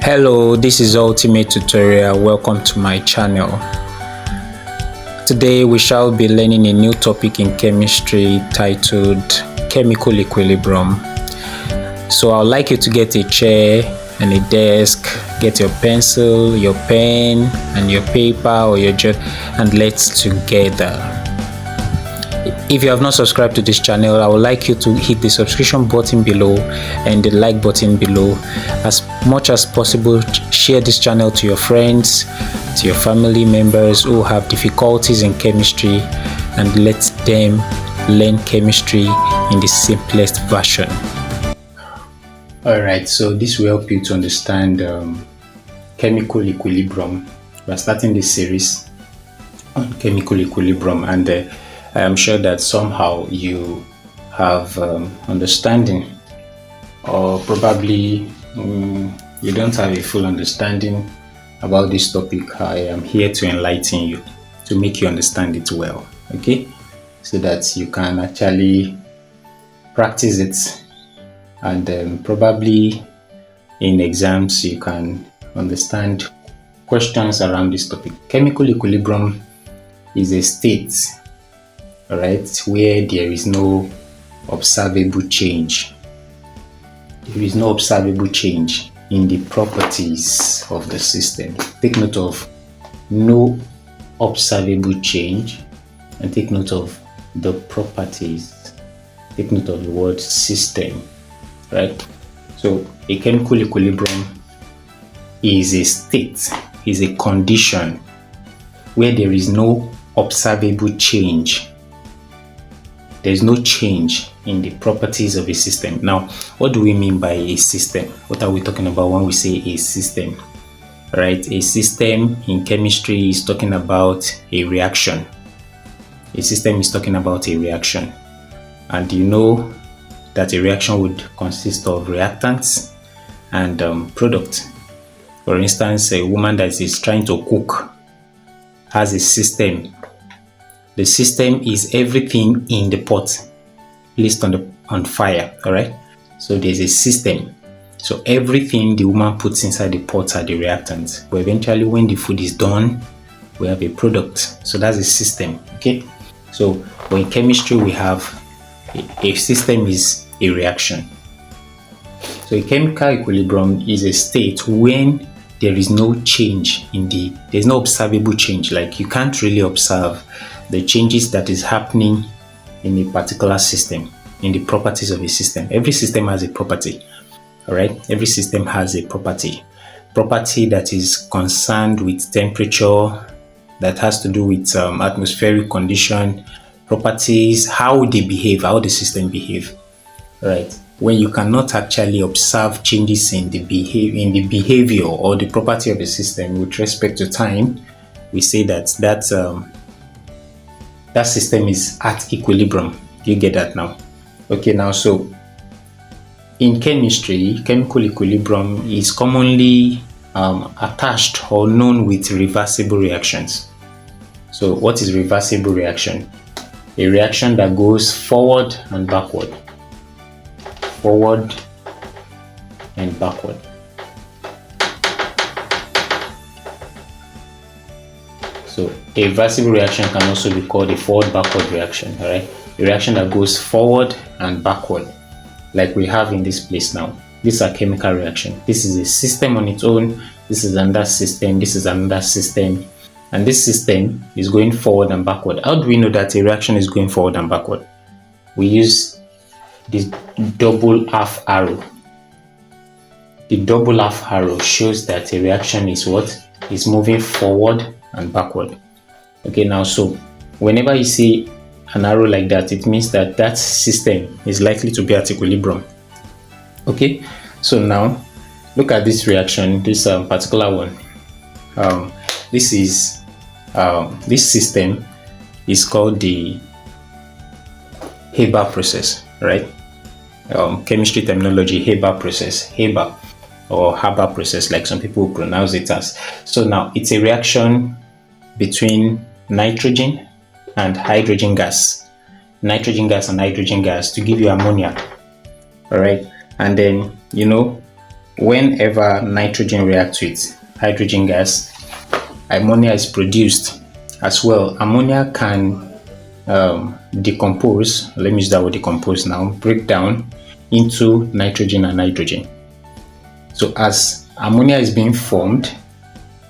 Hello, this is Ultimate Tutorial. Welcome to my channel. Today we shall be learning a new topic in chemistry titled chemical equilibrium. So I'd like you to get a chair and a desk, get your pencil, your pen and your paper or your journal, and let's together. If you have not subscribed to this channel, I would like you to hit the subscription button below and the like button below. As much as possible, share this channel to your friends, to your family members who have difficulties in chemistry, and let them learn chemistry in the simplest version. Alright, so this will help you to understand chemical equilibrium. We're starting this series on chemical equilibrium, and I am sure that somehow you have understanding, or probably you don't have a full understanding about this topic. I am here to enlighten you, to make you understand it well, okay? So that you can actually practice it, and probably in exams you can understand questions around this topic. Chemical equilibrium is a state, alright, where there is no observable change. There is no observable change in the properties of the system. Take note of no observable change, and take note of the properties. Take note of the word system, right? So a chemical equilibrium is a state, is a condition where there is no observable change. There is no change in the properties of a system. Now, what do we mean by a system? What are we talking about when we say a system? Right? A system in chemistry is talking about a reaction. A system is talking about a reaction. And you know that a reaction would consist of reactants and product. For instance, a woman that is trying to cook has a system. The system is everything in the pot placed on fire, all right? So there's a system. So everything the woman puts inside the pot are the reactants. But eventually when the food is done, we have a product. So that's a system, okay? So in chemistry, we have a system is a reaction. So a chemical equilibrium is a state when there is no change there's no observable change. Like you can't really observe the changes that is happening in a particular system, in the properties of a system. Every system has a property, all right? Every system has a property that is concerned with temperature, that has to do with atmospheric condition, properties, how they behave, how the system behave, right? When you cannot actually observe changes in the behavior or the property of a system with respect to time, we say that system is at equilibrium. You get that now? Okay, now so in chemistry, chemical equilibrium is commonly attached or known with reversible reactions. So what is reversible reaction? A reaction that goes forward and backward. Forward and backward. So a reversible reaction can also be called a forward-backward reaction, all right? A reaction that goes forward and backward, like we have in this place now. These are chemical reaction. This is a system on its own. This is another system. This is another system. And this system is going forward and backward. How do we know that a reaction is going forward and backward? We use this double half arrow. The double half arrow shows that a reaction is what? Is moving forward and backward. Okay, now so whenever you see an arrow like that, it means that that system is likely to be at equilibrium. Okay, so now look at this reaction, this particular one. This system is called the Haber process, right? Chemistry terminology, Haber process, Haber or Haber process, like some people pronounce it as. So now it's a reaction between nitrogen and hydrogen gas, nitrogen gas and hydrogen gas to give you ammonia, all right? And then, you know, whenever nitrogen reacts with hydrogen gas, ammonia is produced as well. Ammonia can decompose, let me use that word decompose now, break down into nitrogen and hydrogen. So as ammonia is being formed,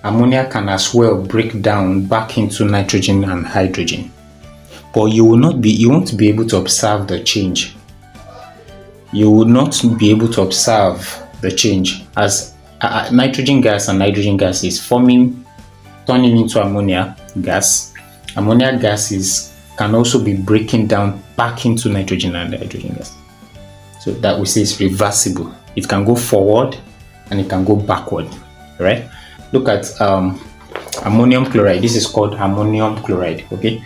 ammonia can as well break down back into nitrogen and hydrogen. But you won't be able to observe the change. You will not be able to observe the change as nitrogen gas and hydrogen gas is turning into ammonia gas. Ammonia gas can also be breaking down back into nitrogen and hydrogen gas. So that we say is reversible. It can go forward and it can go backward, right? Look at ammonium chloride. This is called ammonium chloride, okay?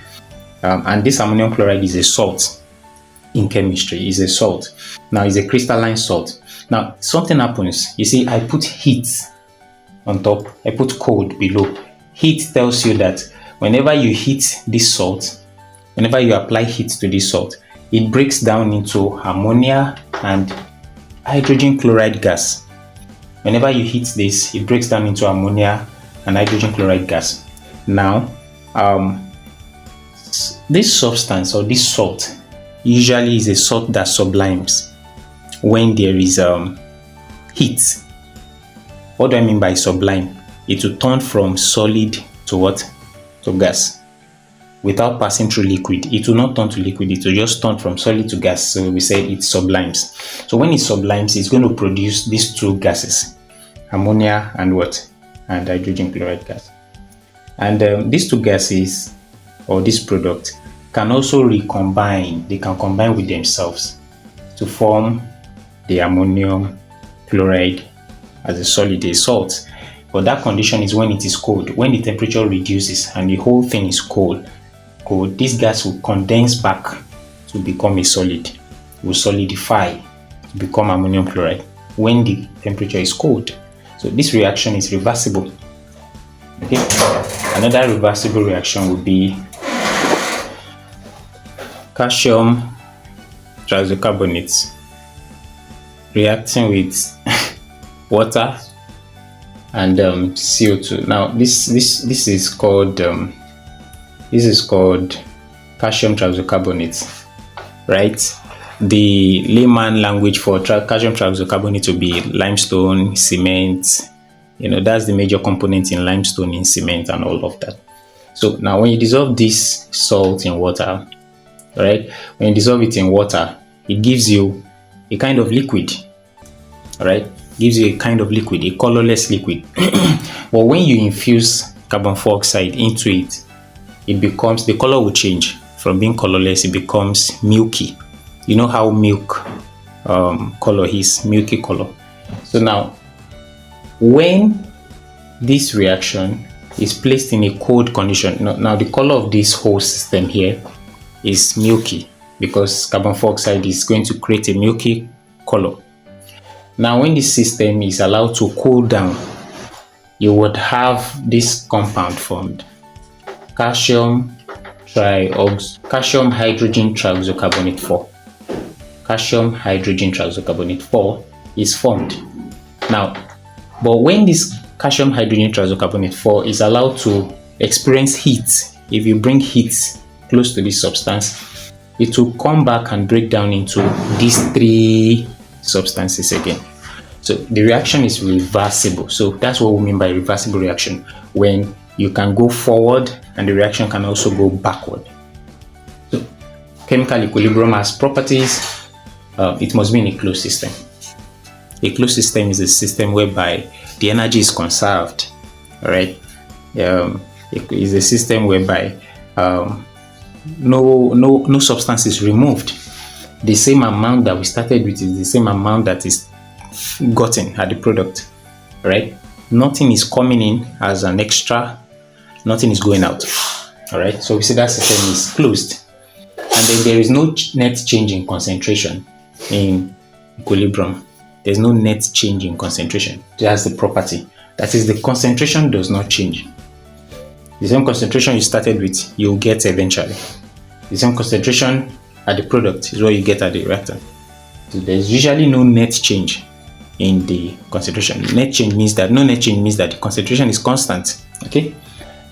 And this ammonium chloride is a salt in chemistry. Is a salt. Now it's a crystalline salt. Now something happens. You see, I put heat on top. I put cold below. Heat tells you that whenever you heat this salt, whenever you apply heat to this salt, it breaks down into ammonia and hydrogen chloride gas. Whenever you heat this, it breaks down into ammonia and hydrogen chloride gas. Now, this substance or this salt usually is a salt that sublimes when there is heat. What do I mean by sublime? It will turn from solid to what? To gas. Without passing through liquid. It will not turn to liquid, it will just turn from solid to gas. So we say it sublimes. So when it sublimes, it's going to produce these two gases, ammonia and what? And hydrogen chloride gas. And these two gases, or this product, can also recombine. They can combine with themselves to form the ammonium chloride as a solid, a salt. But that condition is when it is cold. When the temperature reduces and the whole thing is cold, this gas will condense back to become a solid. It will solidify to become ammonium chloride when the temperature is cold. So this reaction is reversible. Okay. Another reversible reaction would be calcium triisocarbonate reacting with water and CO2. Now this is called calcium triisocarbonate, right? The layman language for calcium triisocarbonate will be limestone, cement. You know, that's the major component in limestone, in cement, and all of that. So now when you dissolve this salt in water, right? When you dissolve it in water, it gives you a kind of liquid, right? Gives you a kind of liquid, a colorless liquid. But when you infuse carbon dioxide into it, the color will change. From being colorless, it becomes milky. You know how milk color is, milky color. So now, when this reaction is placed in a cold condition, now the color of this whole system here is milky because carbon dioxide is going to create a milky color. Now, when this system is allowed to cool down, you would have this compound formed, calcium hydrogen triisocarbonate 4. Calcium hydrogen triisocarbonate 4 is formed. Now, but when this calcium hydrogen triisocarbonate 4 is allowed to experience heat, if you bring heat close to this substance, it will come back and break down into these three substances again. So the reaction is reversible. So that's what we mean by reversible reaction, when you can go forward and the reaction can also go backward. So chemical equilibrium has properties. It must be in a closed system. A closed system is a system whereby the energy is conserved. All right. It is a system whereby no substance is removed. The same amount that we started with is the same amount that is gotten at the product, right? Nothing is coming in as an extra, nothing is going out. All right, so we see that system is closed, and then there is no net change in concentration in equilibrium. There's no net change in concentration. That's the property. That is, the concentration does not change. The same concentration you started with, you'll get eventually. The same concentration at the product is what you get at the reactant. So there's usually no net change in the concentration. Net change means that no net change means that the concentration is constant. Okay,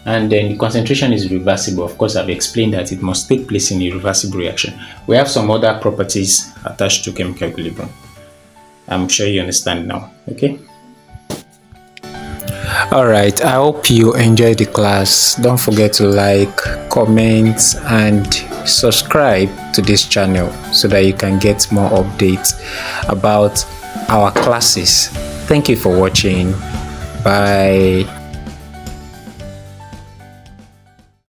and then the concentration is reversible. Of course, I've explained that it must take place in a reversible reaction. We have some other properties attached to chemical equilibrium. I'm sure you understand now. Okay. All right, I hope you enjoyed the class. Don't forget to like, comment, and subscribe to this channel so that you can get more updates about our classes. Thank you for watching. Bye.